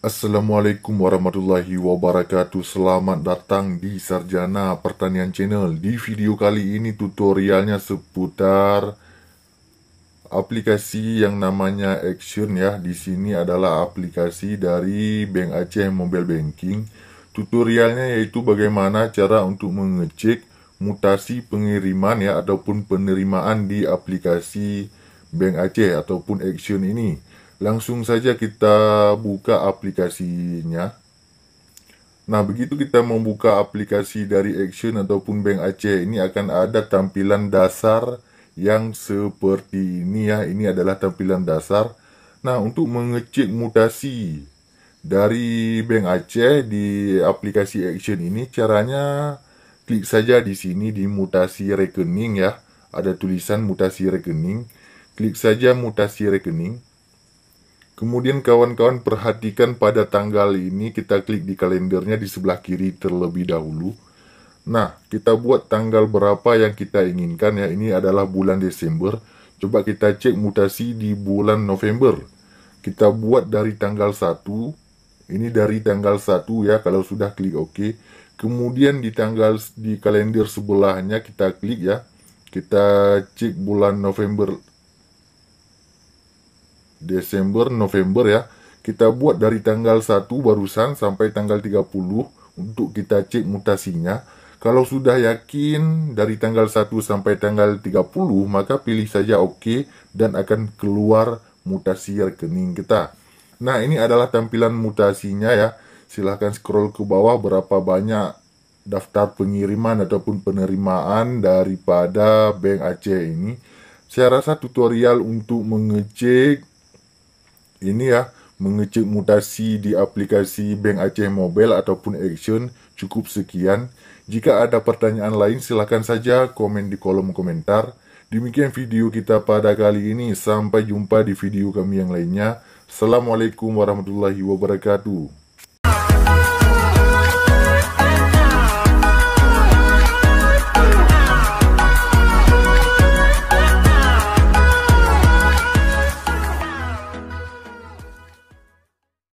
Assalamualaikum warahmatullahi wabarakatuh. Selamat datang di Sarjana Pertanian Channel. Di video kali ini tutorialnya seputar aplikasi yang namanya Action ya. Di sini adalah aplikasi dari Bank Aceh Mobile Banking. Tutorialnya yaitu bagaimana cara untuk mengecek mutasi pengiriman ya ataupun penerimaan di aplikasi Bank Aceh ataupun Action ini. Langsung saja kita buka aplikasinya. Nah, begitu kita membuka aplikasi dari Action ataupun Bank Aceh, ini akan ada tampilan dasar yang seperti ini ya. Ini adalah tampilan dasar. Nah, untuk mengecek mutasi dari Bank Aceh di aplikasi Action ini, caranya klik saja di sini di mutasi rekening ya. Ada tulisan mutasi rekening. Klik saja mutasi rekening. Kemudian kawan-kawan perhatikan pada tanggal ini, kita klik di kalendernya di sebelah kiri terlebih dahulu. Nah, kita buat tanggal berapa yang kita inginkan ya. Ini adalah bulan Desember. Coba kita cek mutasi di bulan November. Kita buat dari tanggal 1. Ini dari tanggal 1 ya, kalau sudah klik OK. Kemudian di kalender sebelahnya kita klik ya. Kita cek bulan Desember, November ya. Kita buat dari tanggal 1 barusan sampai tanggal 30 untuk kita cek mutasinya. Kalau sudah yakin dari tanggal 1 sampai tanggal 30, maka pilih saja OK dan akan keluar mutasi rekening kita. Nah, ini adalah tampilan mutasinya ya. Silahkan scroll ke bawah berapa banyak daftar pengiriman ataupun penerimaan daripada Bank Aceh ini. Saya rasa tutorial untuk mengecek ini ya, mengecek mutasi di aplikasi Bank Aceh Mobile ataupun Action cukup sekian. Jika ada pertanyaan lain silahkan saja komen di kolom komentar. Demikian video kita pada kali ini. Sampai jumpa di video kami yang lainnya. Assalamualaikum warahmatullahi wabarakatuh.